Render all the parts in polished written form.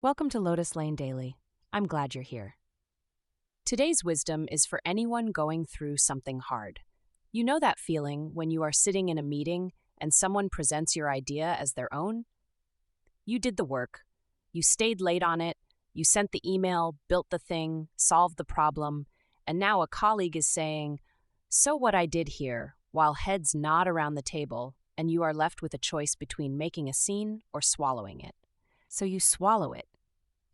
Welcome to Lotus Lane Daily. I'm glad you're here. Today's wisdom is for anyone going through something hard. You know that feeling when you are sitting in a meeting and someone presents your idea as their own? You did the work. You stayed late on it. You sent the email, built the thing, solved the problem, and now a colleague is saying, "So what I did here," while heads nod around the table, and you are left with a choice between making a scene or swallowing it. So you swallow it,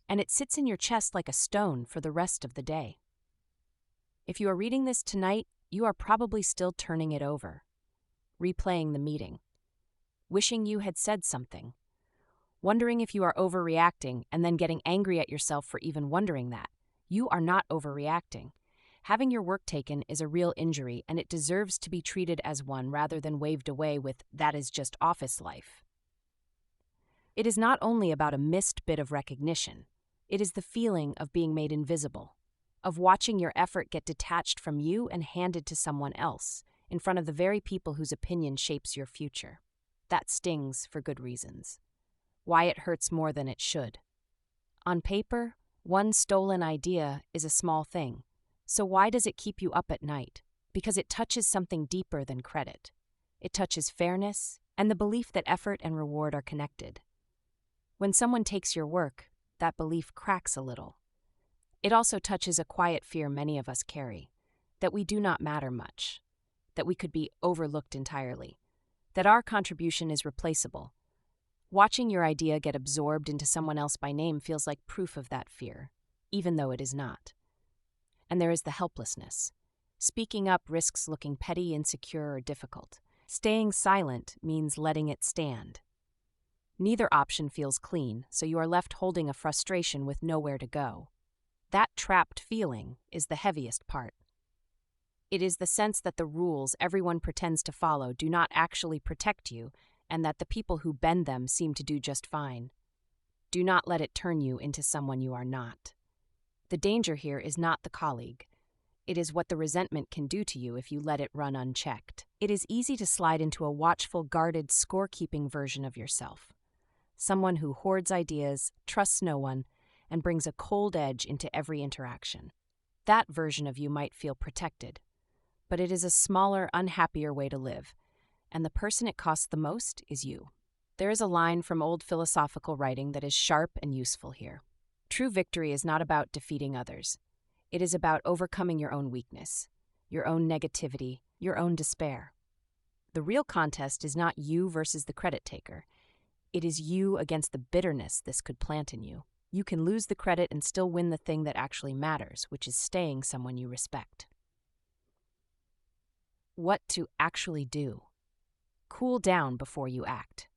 and it sits in your chest like a stone for the rest of the day. If you are reading this tonight, you are probably still turning it over, replaying the meeting, wishing you had said something, wondering if you are overreacting, and then getting angry at yourself for even wondering that. You are not overreacting. Having your work taken is a real injury, and it deserves to be treated as one rather than waved away with, "That is just office life." It is not only about a missed bit of recognition. It is the feeling of being made invisible, of watching your effort get detached from you and handed to someone else, in front of the very people whose opinion shapes your future. That stings for good reasons. Why it hurts more than it should. On paper, one stolen idea is a small thing. So why does it keep you up at night? Because it touches something deeper than credit. It touches fairness and the belief that effort and reward are connected. When someone takes your work, that belief cracks a little. It also touches a quiet fear many of us carry, that we do not matter much, that we could be overlooked entirely, that our contribution is replaceable. Watching your idea get absorbed into someone else by name feels like proof of that fear, even though it is not. And there is the helplessness. Speaking up risks looking petty, insecure, or difficult. Staying silent means letting it stand. Neither option feels clean, so you are left holding a frustration with nowhere to go. That trapped feeling is the heaviest part. It is the sense that the rules everyone pretends to follow do not actually protect you, and that the people who bend them seem to do just fine. Do not let it turn you into someone you are not. The danger here is not the colleague. It is what the resentment can do to you if you let it run unchecked. It is easy to slide into a watchful, guarded, scorekeeping version of yourself. Someone who hoards ideas, trusts no one, and brings a cold edge into every interaction. That version of you might feel protected, but it is a smaller, unhappier way to live, and the person it costs the most is you. There is a line from old philosophical writing that is sharp and useful here. True victory is not about defeating others. It is about overcoming your own weakness, your own negativity, your own despair. The real contest is not you versus the credit taker. It is you against the bitterness this could plant in you. You can lose the credit and still win the thing that actually matters, which is staying someone you respect. What to actually do. Cool down before you act.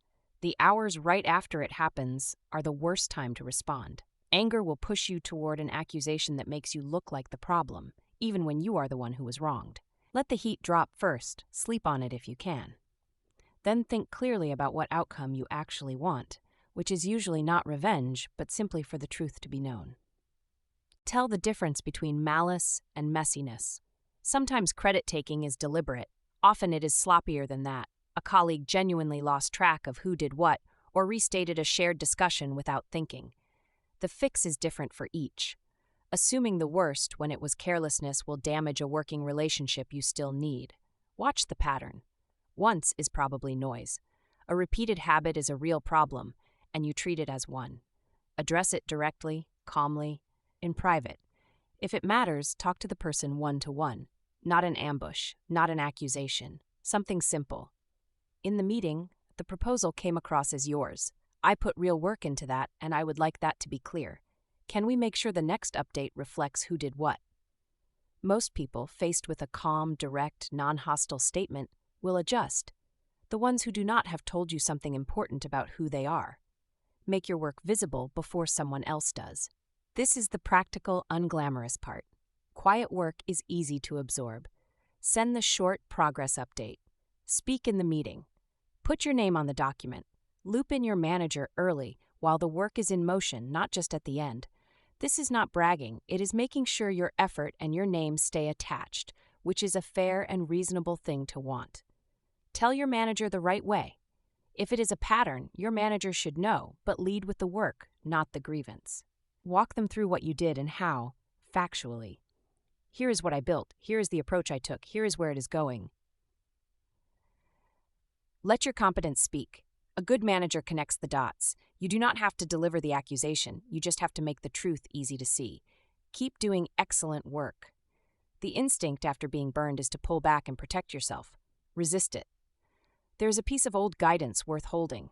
The hours right after it happens are the worst time to respond. Anger will push you toward an accusation that makes you look like the problem, even when you are the one who was wronged. Let the heat drop first. Sleep on it if you can. Then think clearly about what outcome you actually want, which is usually not revenge, but simply for the truth to be known. Tell the difference between malice and messiness. Sometimes credit-taking is deliberate. Often it is sloppier than that. A colleague genuinely lost track of who did what, or restated a shared discussion without thinking. The fix is different for each. Assuming the worst when it was carelessness will damage a working relationship you still need. Watch the pattern. Once is probably noise. A repeated habit is a real problem, and you treat it as one. Address it directly, calmly, in private. If it matters, talk to the person one-to-one. Not an ambush, not an accusation. Something simple. In the meeting, the proposal came across as yours. I put real work into that, and I would like that to be clear. Can we make sure the next update reflects who did what? Most people, faced with a calm, direct, non-hostile statement, will adjust. The ones who do not have told you something important about who they are. Make your work visible before someone else does. This is the practical, unglamorous part. Quiet work is easy to absorb. Send the short progress update. Speak in the meeting. Put your name on the document. Loop in your manager early while the work is in motion, not just at the end. This is not bragging. It is making sure your effort and your name stay attached, which is a fair and reasonable thing to want. Tell your manager the right way. If it is a pattern, your manager should know, but lead with the work, not the grievance. Walk them through what you did and how, factually. Here is what I built. Here is the approach I took. Here is where it is going. Let your competence speak. A good manager connects the dots. You do not have to deliver the accusation. You just have to make the truth easy to see. Keep doing excellent work. The instinct after being burned is to pull back and protect yourself. Resist it. There is a piece of old guidance worth holding.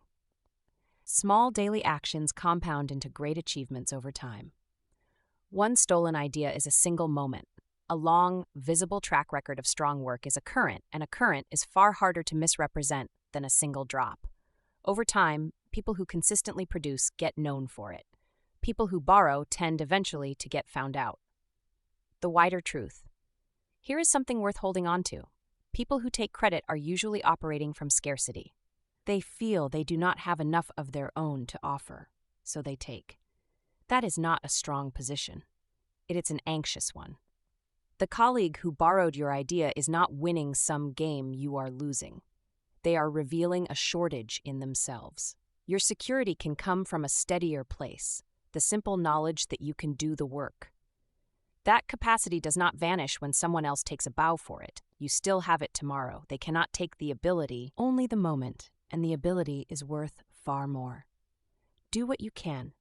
Small daily actions compound into great achievements over time. One stolen idea is a single moment. A long, visible track record of strong work is a current, and a current is far harder to misrepresent than a single drop. Over time, people who consistently produce get known for it. People who borrow tend eventually to get found out. The wider truth. Here is something worth holding on to. People who take credit are usually operating from scarcity. They feel they do not have enough of their own to offer, so they take. That is not a strong position. It is an anxious one. The colleague who borrowed your idea is not winning some game you are losing. They are revealing a shortage in themselves. Your security can come from a steadier place, the simple knowledge that you can do the work. That capacity does not vanish when someone else takes a bow for it. You still have it tomorrow. They cannot take the ability, only the moment, and the ability is worth far more. Do what you can.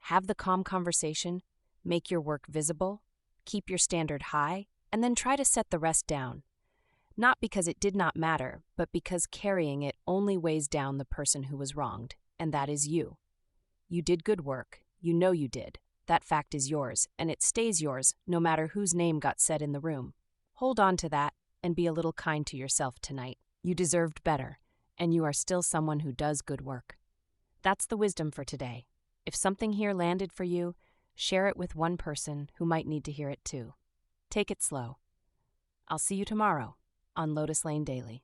Have the calm conversation, make your work visible, keep your standard high, and then try to set the rest down. Not because it did not matter, but because carrying it only weighs down the person who was wronged, and that is you. You did good work. You know you did. That fact is yours, and it stays yours no matter whose name got said in the room. Hold on to that and be a little kind to yourself tonight. You deserved better, and you are still someone who does good work. That's the wisdom for today. If something here landed for you, share it with one person who might need to hear it too. Take it slow. I'll see you tomorrow on Lotus Lane Daily.